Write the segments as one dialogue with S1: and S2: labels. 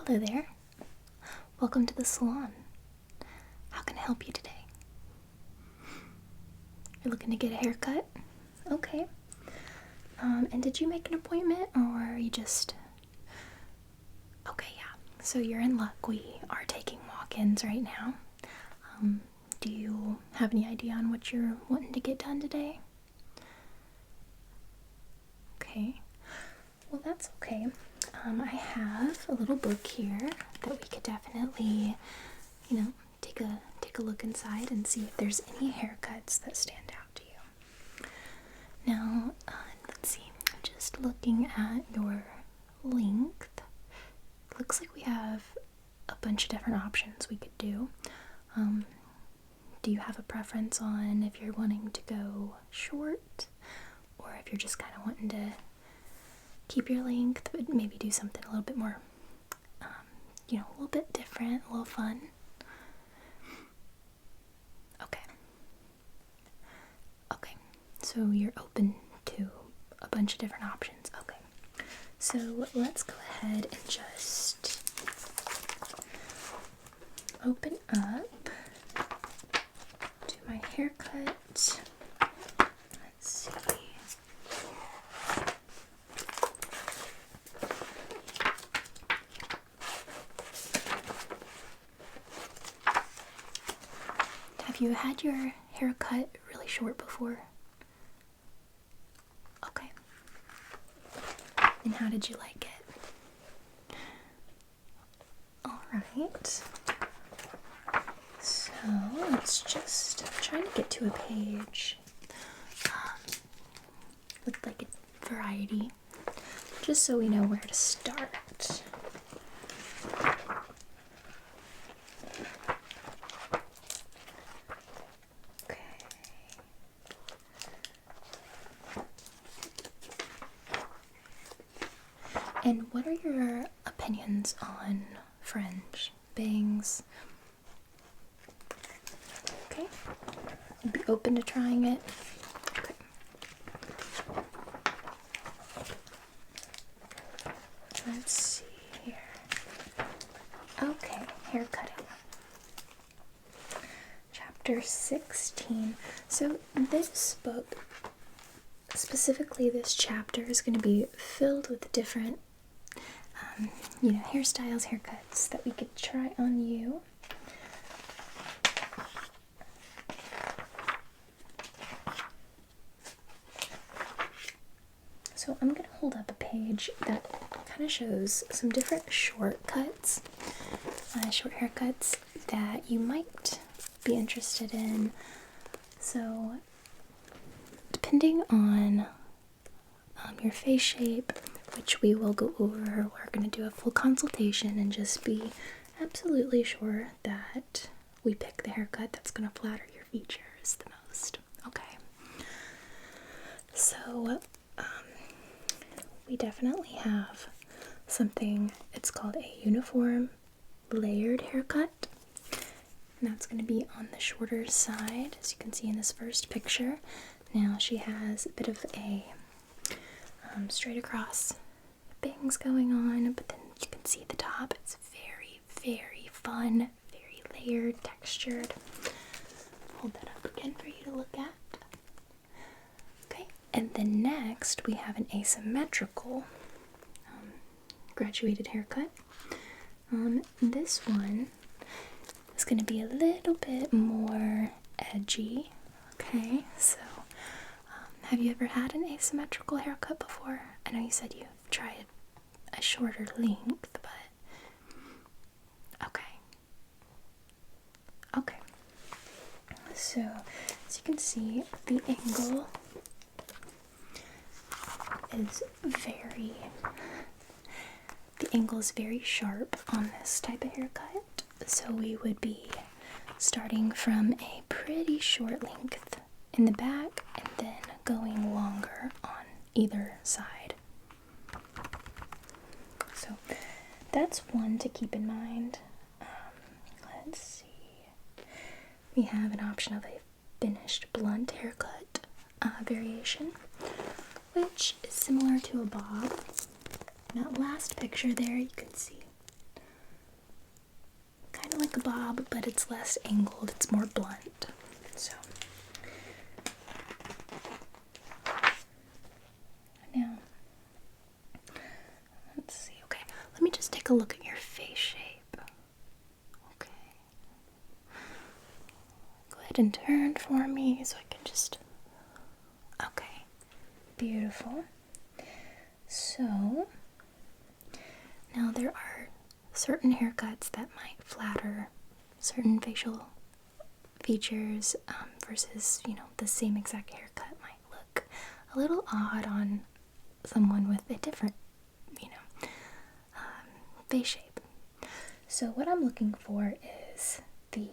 S1: Hello there. Welcome to the salon. How can I help you today? You're looking to get a haircut? Okay. And did you make an appointment or are you just... Okay, yeah. So you're in luck. We are taking walk-ins right now. Do you have any idea on what you're wanting to get done today? Okay. Well, that's okay. I have a little book here that we could definitely, take a look inside and see if there's any haircuts that stand out to you. Now, let's see. Just looking at your length, looks like we have a bunch of different options we could do. Do you have a preference on if you're wanting to go short or if you're just kind of wanting to keep your length but maybe do something a little bit more, a little bit different, a little fun? Okay, so you're open to a bunch of different options. Okay, so let's go ahead and just open up to my haircut. Let's see. Have you had your hair cut really short before? Okay. And how did you like it? Alright. So let's just, I'm trying to get to a page with like a variety, just so we know where to start. And what are your opinions on fringe, bangs? Okay, you'd be open to trying it? Okay. Let's see here. Okay, hair cutting. Chapter 16. So this book, specifically this chapter, is going to be filled with different hairstyles, haircuts that we could try on you. So I'm going to hold up a page that kind of shows some different shortcuts, short haircuts that you might be interested in. So depending on your face shape, which we will go over, we're going to do a full consultation and just be absolutely sure that we pick the haircut that's going to flatter your features the most. Okay. So, we definitely have something, it's called a uniform layered haircut. And that's going to be on the shorter side, as you can see in this first picture. Now she has a bit of a straight across bangs going on, but then you can see the top. It's very, very fun, very layered, textured. Hold that up again for you to look at. Okay, and then next we have an asymmetrical graduated haircut. This one is going to be a little bit more edgy. Okay, so have you ever had an asymmetrical haircut before? I know you said you've tried a shorter length, but okay. So as you can see, the angle is very sharp on this type of haircut. So we would be starting from a pretty short length in the back and then going longer on either side. So that's one to keep in mind. Let's see. We have an option of a finished blunt haircut variation, which is similar to a bob. That last picture there, you can see like a bob, but it's less angled, it's more blunt. So now, let's see. Okay, let me just take a look at your face shape. Okay. Go ahead and turn for me so I can just. Okay. Beautiful. So, now there are certain haircuts that might flatter certain facial features versus, the same exact haircut might look a little odd on someone with a different, face shape. So what I'm looking for is the,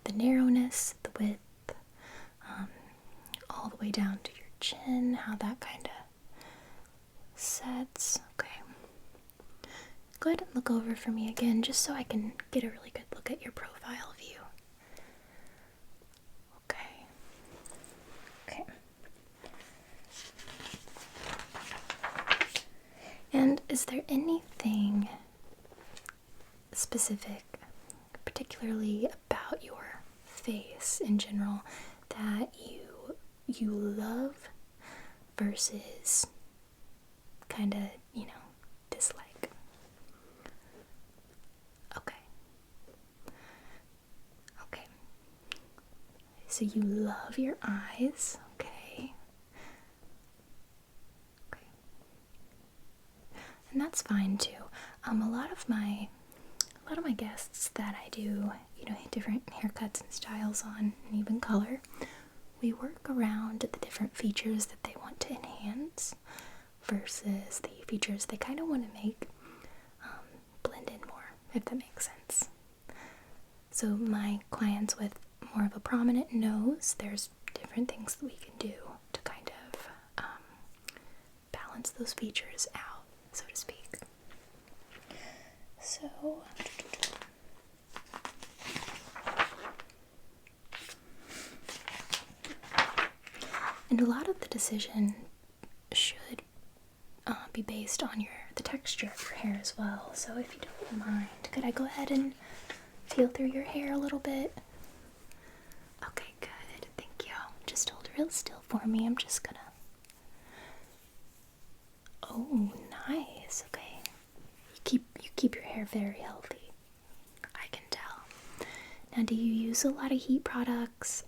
S1: the narrowness, the width, all the way down to your chin, how that kind of sets. Okay. Go ahead and look over for me again, just so I can get a really good look at your profile view. Okay. Okay. And is there anything specific, particularly about your face in general, that you love versus kind of, dislike? Okay. Okay. So you love your eyes, okay? Okay. And that's fine too. A lot of my guests that I do, different haircuts and styles on, and even color, we work around the different features that they want to enhance versus the features they kind of want to make blend in more, if that makes sense. So my clients with more of a prominent nose, there's different things that we can do to kind of balance those features out, so to speak. So, and a lot of the decision should be based on the texture of your hair as well. So if you don't mind, could I go ahead and feel through your hair a little bit? Okay, good. Thank you. Just hold real still for me. I'm just gonna. Oh, nice. Okay. You keep your hair very healthy. I can tell. Now, do you use a lot of heat products?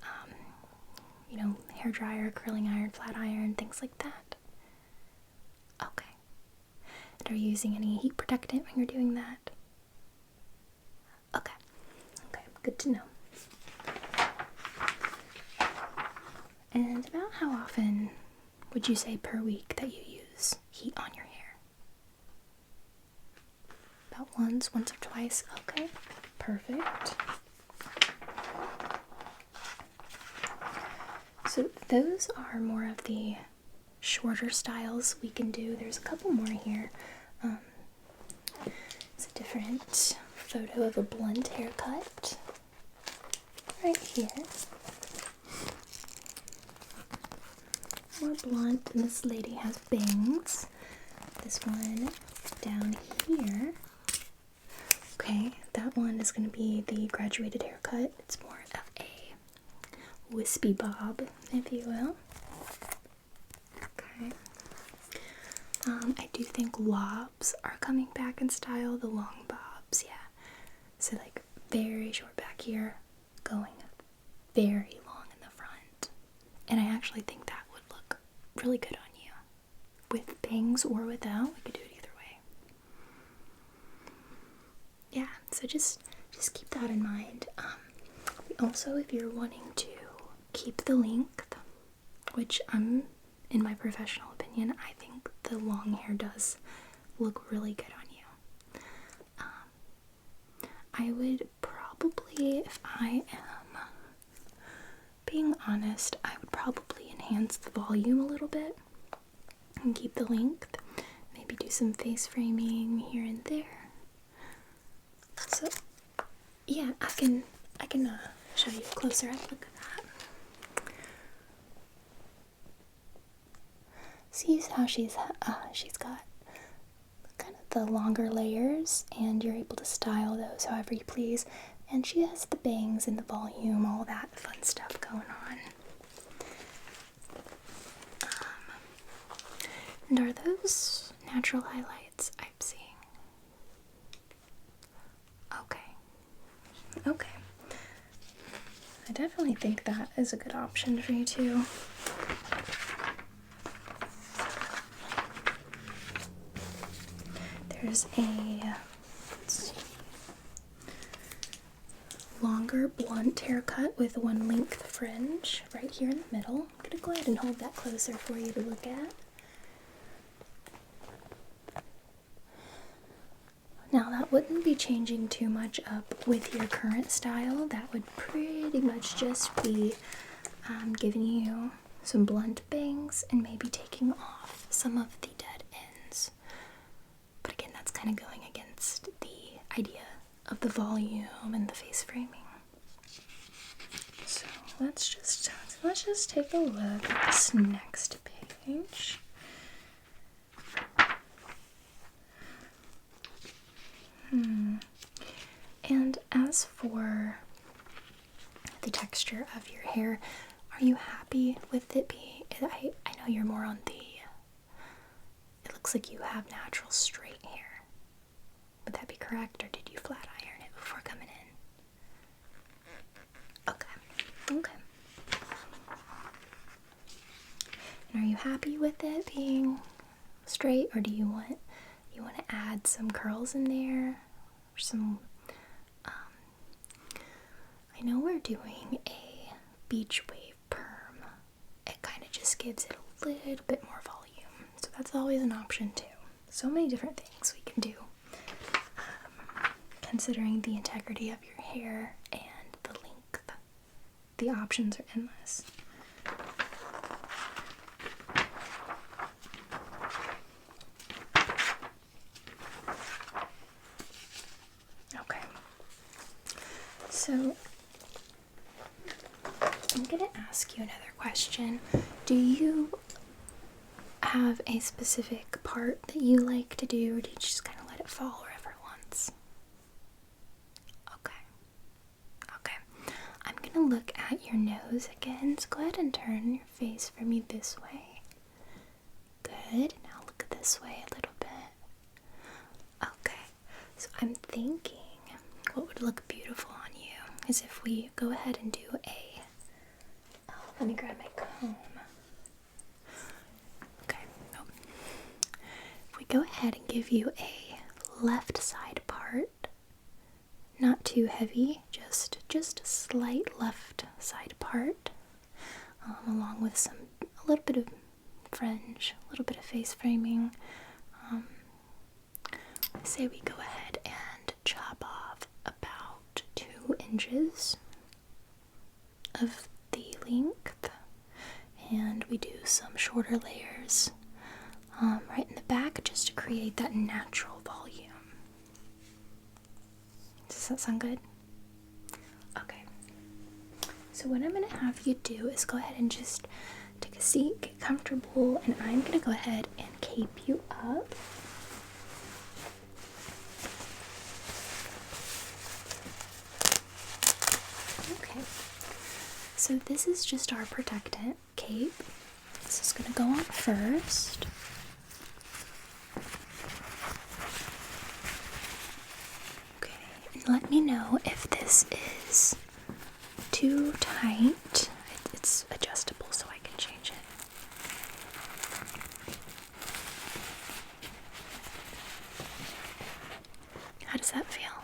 S1: Hair dryer, curling iron, flat iron, things like that? Okay. And are you using any heat protectant when you're doing that? Okay. Okay, good to know. And about how often would you say per week that you use heat on your hair? About once or twice? Okay, perfect. So those are more of the shorter styles we can do. There's a couple more here. It's a different photo of a blunt haircut right here. More blunt, and this lady has bangs. This one down here. Okay, that one is going to be the graduated haircut. It's more of a wispy bob, if you will. Okay. I do think lobs are coming back in style, the long bobs, yeah. So like very short back here, going very long in the front. And I actually think that would look really good on you. With bangs or without, we could do it either way. Yeah, so just keep that in mind. Also, if you're wanting to keep the length, which in my professional opinion, I think the long hair does look really good on you. I would probably, if I am being honest, I would probably enhance the volume a little bit and keep the length. Maybe do some face framing here and there. So, yeah, I can show you a closer up look at that. See how she's got kind of the longer layers, and you're able to style those however you please. And she has the bangs and the volume, all that fun stuff going on. And are those natural highlights I'm seeing? Okay. Okay. I definitely think that is a good option for you too. There's a longer blunt haircut with one length fringe right here in the middle. I'm going to go ahead and hold that closer for you to look at. Now that wouldn't be changing too much up with your current style. That would pretty much just be giving you some blunt bangs and maybe taking off some of the dead ends. But again, that's kind of going against the idea of the volume and the face framing. So let's just take a look at this next page. And as for the texture of your hair, are you happy with it being, I know you're more on the, it looks like you have natural straight hair. Would that be correct, or did you flat iron it before coming in? Okay. And are you happy with it being straight, or do you want to add some curls in there, or some, I know we're doing a beach wave perm. It kind of just gives it a little bit more volume, so that's always an option too. So many different things we can do, considering the integrity of your hair and the length. The options are endless. Okay, so I'm going to ask you another question. Do you have a specific part that you like to do, or do you just kind of let it fall wherever it wants? Okay. I'm going to look at your nose again, so go ahead and turn your face for me this way. Good. Now look this way a little bit. Okay. So I'm thinking what would look beautiful on you is if we go ahead and do let me grab my comb. Okay, no. If we go ahead and give you a left side part, not too heavy, just a slight left side part, along with a little bit of fringe, a little bit of face framing. I say we go ahead and chop off about 2 inches of the length, and we do some shorter layers right in the back just to create that natural volume. Does that sound good? Okay. So what I'm going to have you do is go ahead and just take a seat, get comfortable, and I'm going to go ahead and cape you up. Okay. So this is just our protectant cape. This is going to go on first. Okay, and let me know if this is too tight. It's adjustable, so I can change it. How does that feel?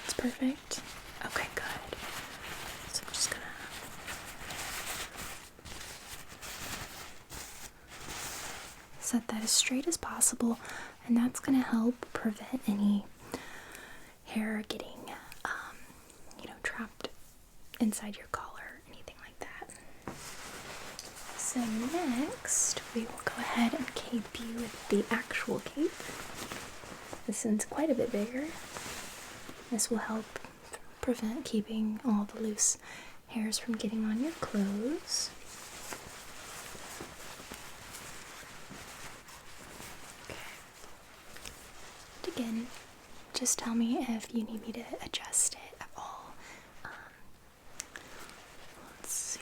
S1: It's perfect. Okay, good. So I'm just gonna set that as straight as possible, and that's gonna help prevent any hair getting, trapped inside your collar or anything like that. So next, we will go ahead and cape you with the actual cape. This one's quite a bit bigger. This will help prevent keeping all the loose hairs from getting on your clothes. again, just tell me if you need me to adjust it at all. Let's see.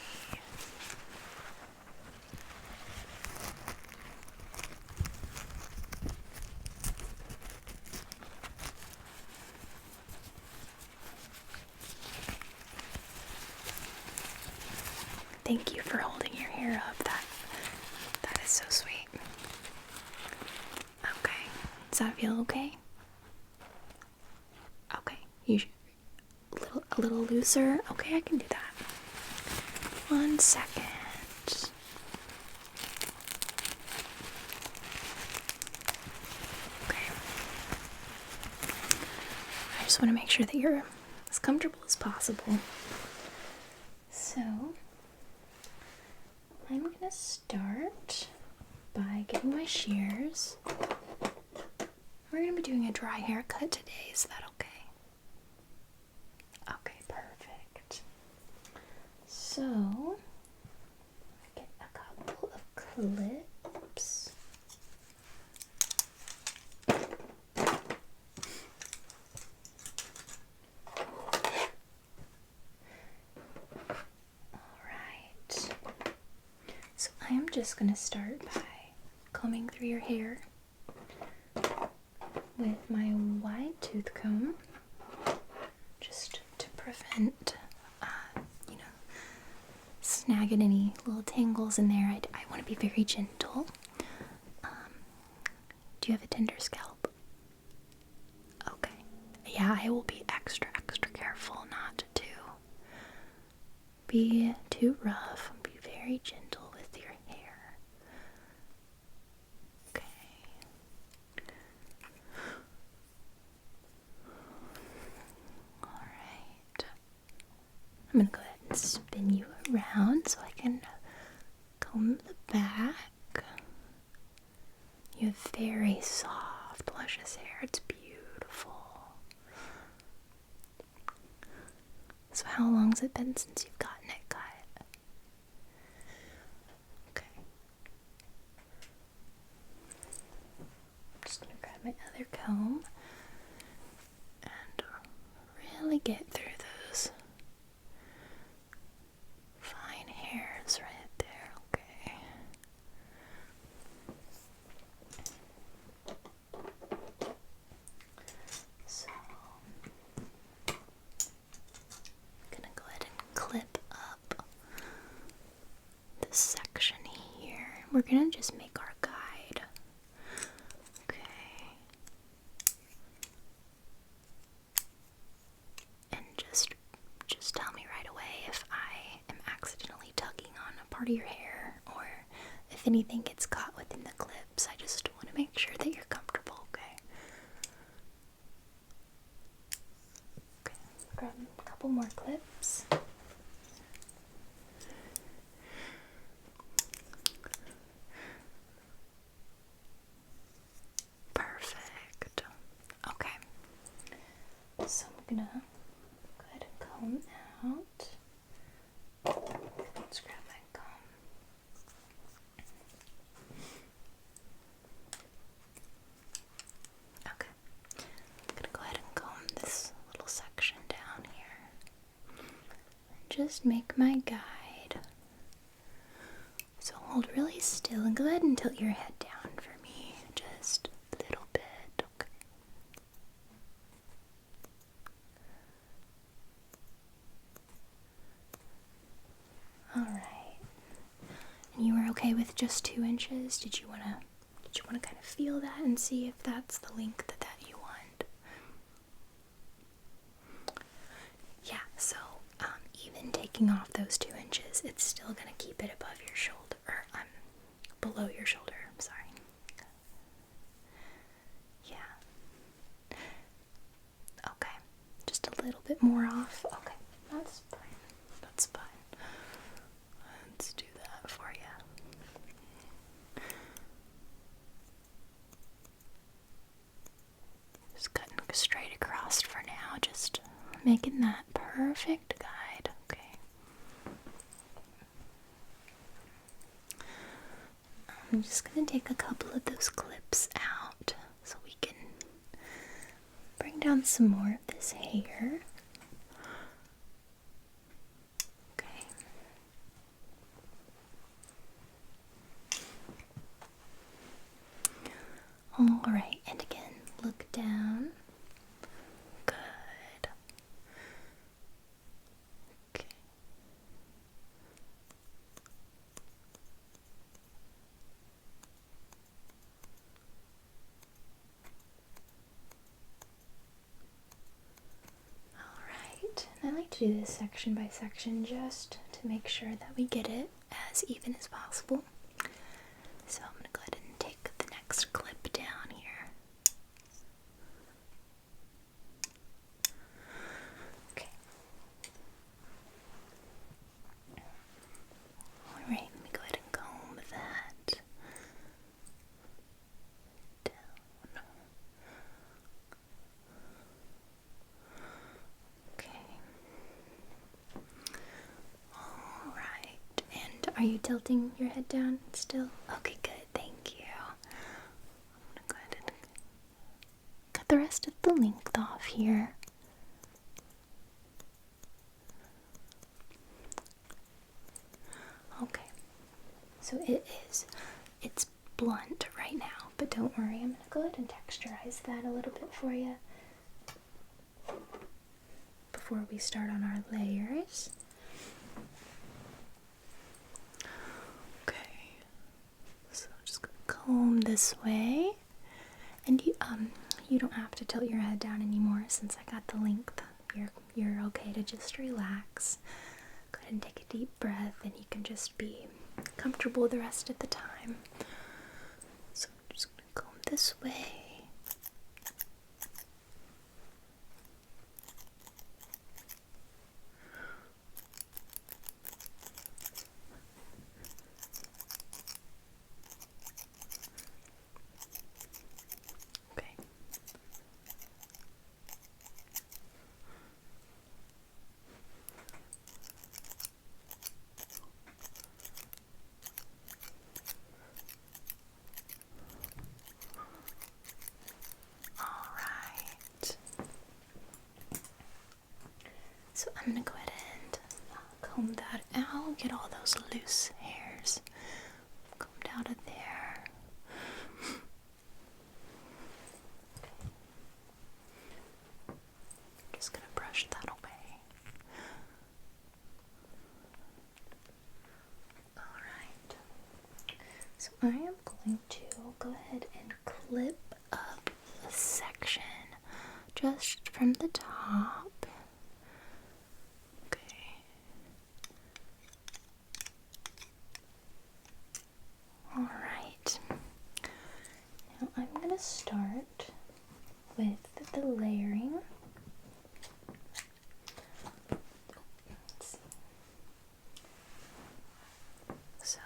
S1: Thank you for holding your hair up. That is so sweet. Okay. Does that feel okay? Okay. A little looser. Okay, I can do that. 1 second. Okay. I just want to make sure that you're as comfortable as possible. So, I'm going to start by getting my shears. We're going to be doing a dry haircut today. Is that okay? Okay, perfect. So, I get a couple of clips. Alright. So I am just going to start by combing through your hair with my wide tooth comb, just to prevent, snagging any little tangles in there. I want to be very gentle. Do you have a tender scalp? Okay. Yeah, I will be extra careful not to be too rough. Be very gentle with your hair. Okay. Alright. I'm going to go ahead and spin you around so I can comb the back. You have very soft, luscious hair. It's beautiful. So how long has it been since you've gotten it cut? Okay. I'm just going to grab my other comb and really get through those fine hairs right there, okay? So, I'm gonna go ahead and clip up this section here. We're gonna just make our guide, okay? And just tell me right away if I am accidentally tugging on a part of your hair or if anything gets caught within the clips. I just want to make sure that you're comfortable, okay? Okay, grab a couple more clips. Perfect. Okay. So I'm gonna go ahead and comb out. Let's grab my comb. Okay. I'm gonna go ahead and comb this little section down here. And just make my guide. So hold really still and go ahead and tilt your head down for me. Just a little bit, okay? Alright. And you were okay with just 2 inches? Did you wanna kind of feel that and see if that's the length that you want? Yeah, so even taking off those 2 inches, it's still gonna keep it above your shoulder, or below your shoulder, I'm sorry. Yeah. Okay, just a little bit more off. Okay, that's fine. That's fine. Let's do that for you. Just cutting straight across for now, just making that perfect guide, okay? I'm just gonna take a couple of those clips out so we can down some more of this hair. Okay. Alright, and again, look down. Good. Okay. Alright, and I like to do this section by section just to make sure that we get it as even as possible. So I'm going to go ahead and take the next clip down here. Okay. Alright, let me go ahead and comb that down. Okay. Alright, and are you tilting your head down still? Okay, good, thank you. I'm gonna go ahead and cut the rest of the length off here. Okay, so it's blunt right now, but don't worry, I'm gonna go ahead and texturize that a little bit for you before we start on our layers. Okay, so I'm just gonna comb this way, and you don't have to tilt your head down anymore since I got the length. You're okay to just relax. Go ahead and take a deep breath, and you can just be comfortable the rest of the time. So I'm just gonna comb this way. Okay. Alright. So I'm gonna go ahead and comb that out, get all those loose hairs combed out of there. Just gonna brush that away. Alright. So I am going to go ahead and clip up a section just from the top. Okay. Alright. Now I'm going to start with the layering. Let's see. So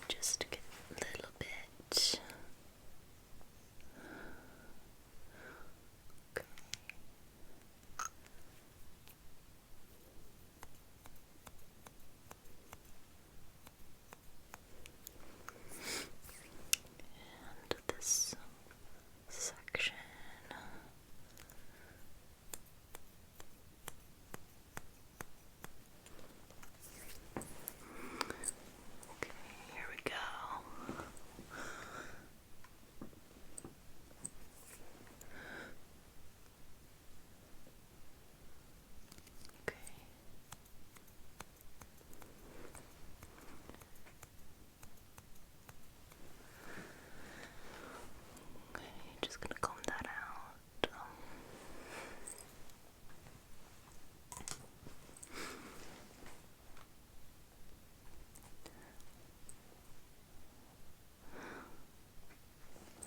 S1: just get a little bit. Okay. And this section. Okay, here we go. Okay. Okay, just gonna comb that out.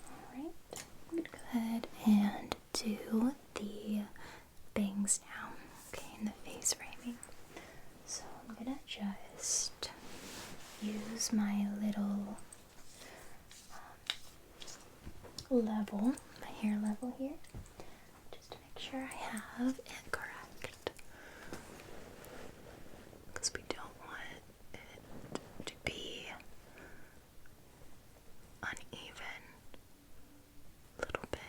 S1: Alright, I'm gonna go ahead and do the bangs now. Okay, and the face framing. So I'm gonna just use my little level, my hair level here, just to make sure I have it correct. Because we don't want it to be uneven. A little bit.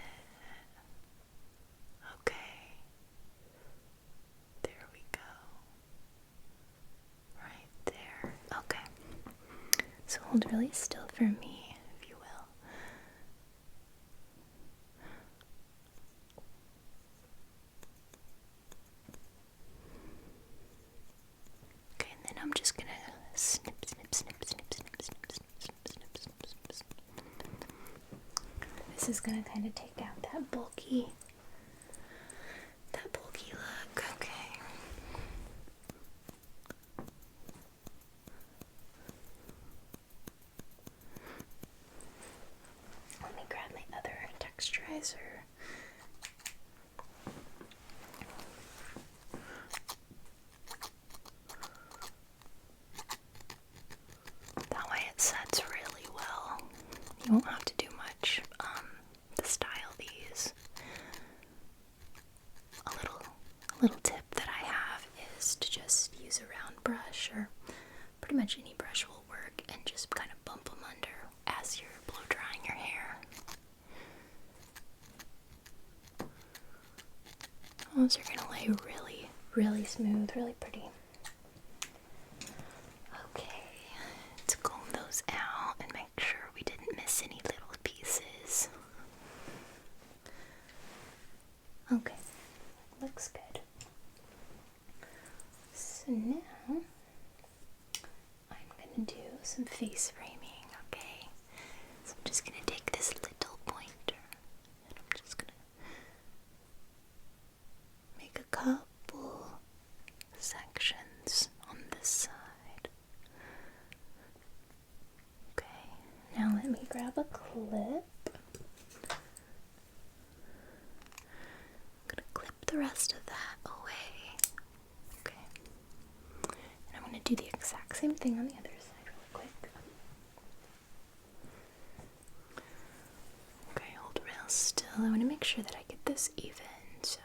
S1: Hold really still for me, if you will. Okay, and then I'm just gonna snip, snip, snip, snip, snip, snip, snip, snip, snip, snip, snip, snip. This is gonna kind of take out that bulky look. Okay. Let me grab my other texturizer. That way it sets really well. You won't have to do much to style these. A little tip that I have is to just use a round brush, or pretty much any brush will work, and just kind of bump them under as you're blow drying your hair. Those are gonna lay really, really smooth, really pretty. Okay, let's comb those out and make sure we didn't miss any little pieces. Okay, looks good. So now I'm gonna do some face framing, okay? So I'm just gonna take this little pointer and I'm just gonna make a couple sections on this side. Okay, now let me grab a clip. I'm gonna clip the rest of that away. Okay. And I'm gonna do the exact same thing on the other side really quick. Okay, hold real still. I want to make sure that I get this even, so.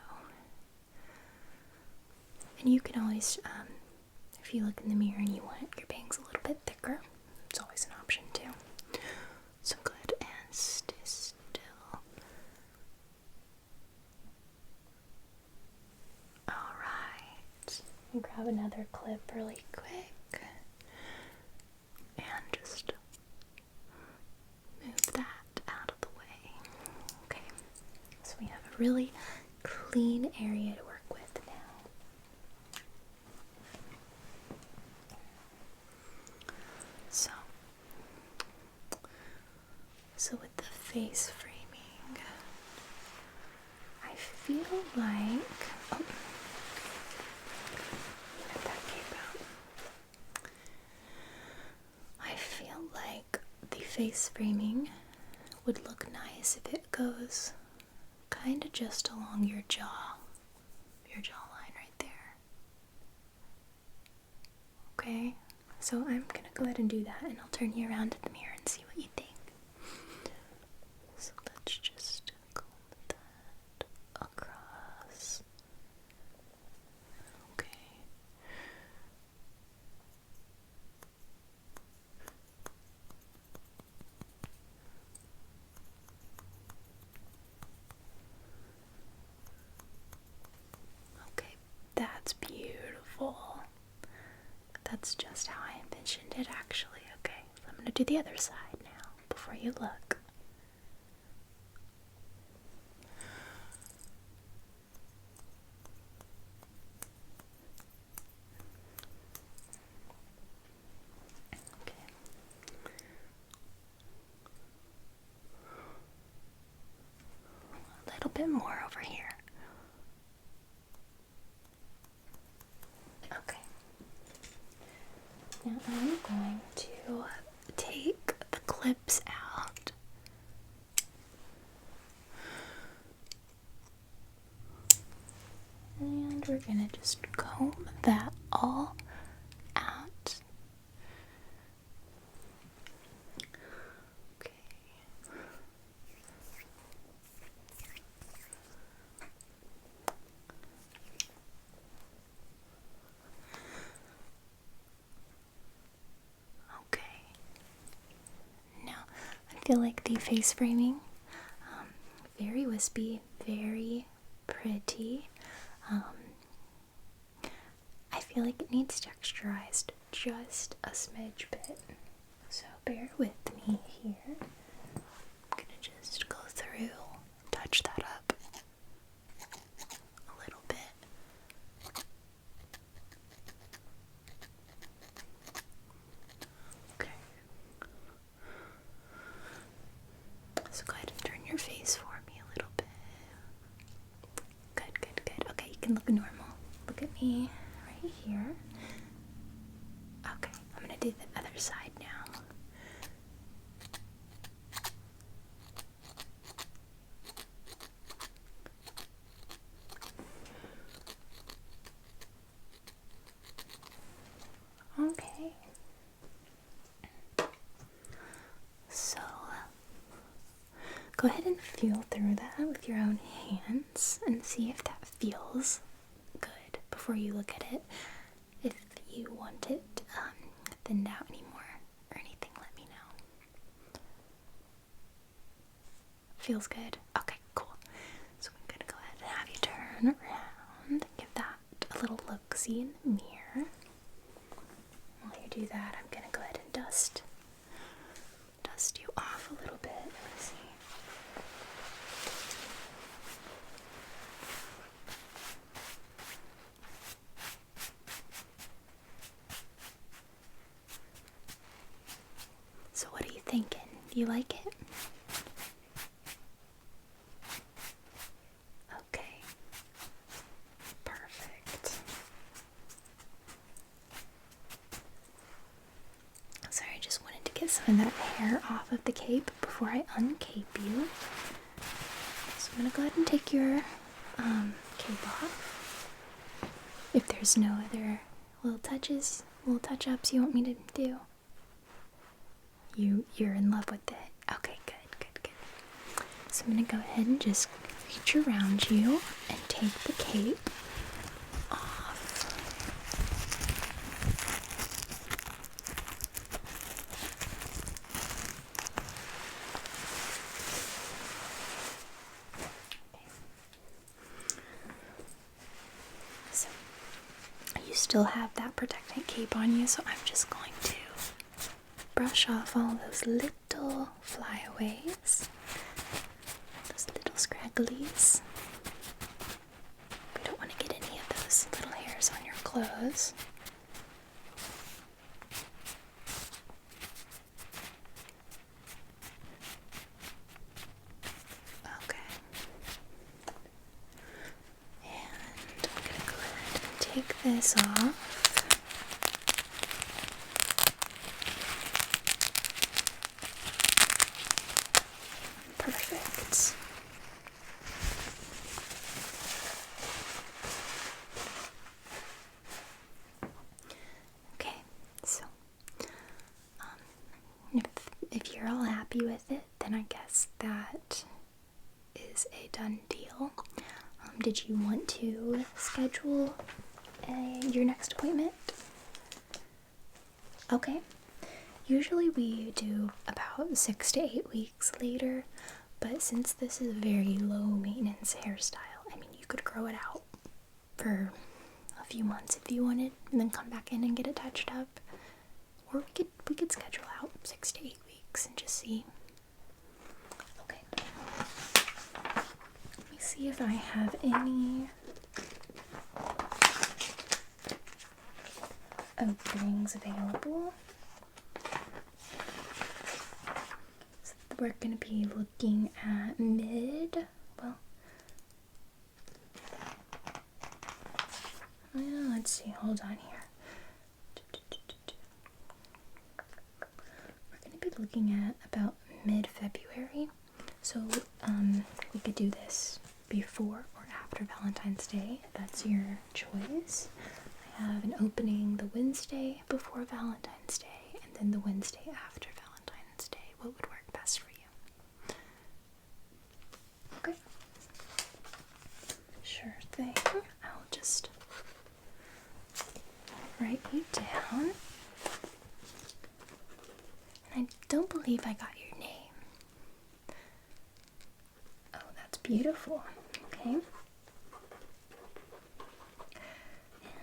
S1: And you can always, if you look in the mirror and you want your bangs a little bit thicker, it's always an option too. So good, and stay still. Alright, grab another clip really quick and just move that out of the way. Okay, so we have a really clean area to work with now. So with the face framing, I feel like, let that cape out. I feel like the face framing would look nice if it goes kind of just along your jawline right there. Okay, so I'm gonna go ahead and do that, and I'll turn you around in the mirror and see what you think. So let's just comb that across. Okay. Okay, that's beautiful. That's just how I envisioned it actually. Okay, so I'm gonna do the other side now before you look. A little bit more over here. Okay. Now I'm going to take the clips out. And we're gonna just comb that all out. Okay. Okay. Now, I feel like the face framing, very wispy, very pretty. I feel like it needs texturized just a smidge bit. So bear with me here. I'm gonna just go through, touch that up a little bit. Okay. So go ahead and turn your face for me a little bit. Good, good, good. Okay, you can look normal. Look at me right here. Okay, I'm gonna do the other side now. Okay. So, go ahead and feel through that with your own hands and see if that feels good before you look at it. If you want it thinned out anymore or anything, let me know. Feels good? Okay, cool. So I'm gonna go ahead and have you turn around, give that a little look-see in the mirror. While you do that, I'm gonna go ahead and dust you off a little bit. Let's see. So what are you thinking? Do you like it? Okay. Perfect. Sorry, I just wanted to get some of that hair off of the cape before I uncape you. So I'm gonna go ahead and take your cape off. If there's no other little touch-ups you want me to do. You're in love with it. Okay, good, good, good. So I'm gonna go ahead and just reach around you and take the cape off. So you still have that protectant cape on you, so I'm just going to brush off all those little flyaways, those little scragglies. We don't want to get any of those little hairs on your clothes. Okay. And I'm going to go ahead and take this off. Perfect. Okay, so if you're all happy with it, then I guess that is a done deal. Did you want to schedule your next appointment? Okay. Usually we do about 6 to 8 weeks later, but since this is a very low maintenance hairstyle, I mean, you could grow it out for a few months if you wanted, and then come back in and get it touched up. Or we could schedule out 6 to 8 weeks and just see. Okay. Let me see if I have any openings available. So we're going to be looking at let's see, hold on here. We're going to be looking at about mid-February. So we could do this before or after Valentine's Day, if that's your choice. I have an opening the Wednesday before Valentine's Day and then the Wednesday after Valentine's Day. What would work best for you? Okay. Sure thing. I'll just write you down. And I don't believe I got your name. Oh, that's beautiful. Okay.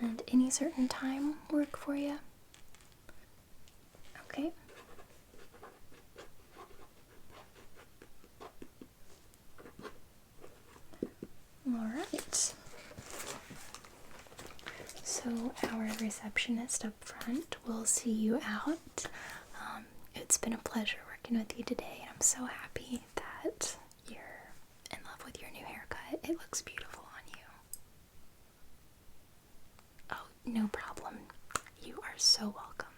S1: And any certain time work for you? Okay. receptionist up front will see you out. It's been a pleasure working with you today, and I'm so happy that you're in love with your new haircut. It looks beautiful on you. Oh, no problem. You are so welcome.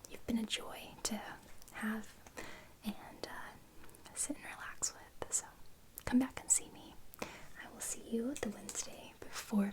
S1: You've been a joy to have and sit and relax with, so come back and see me. I will see you the Wednesday before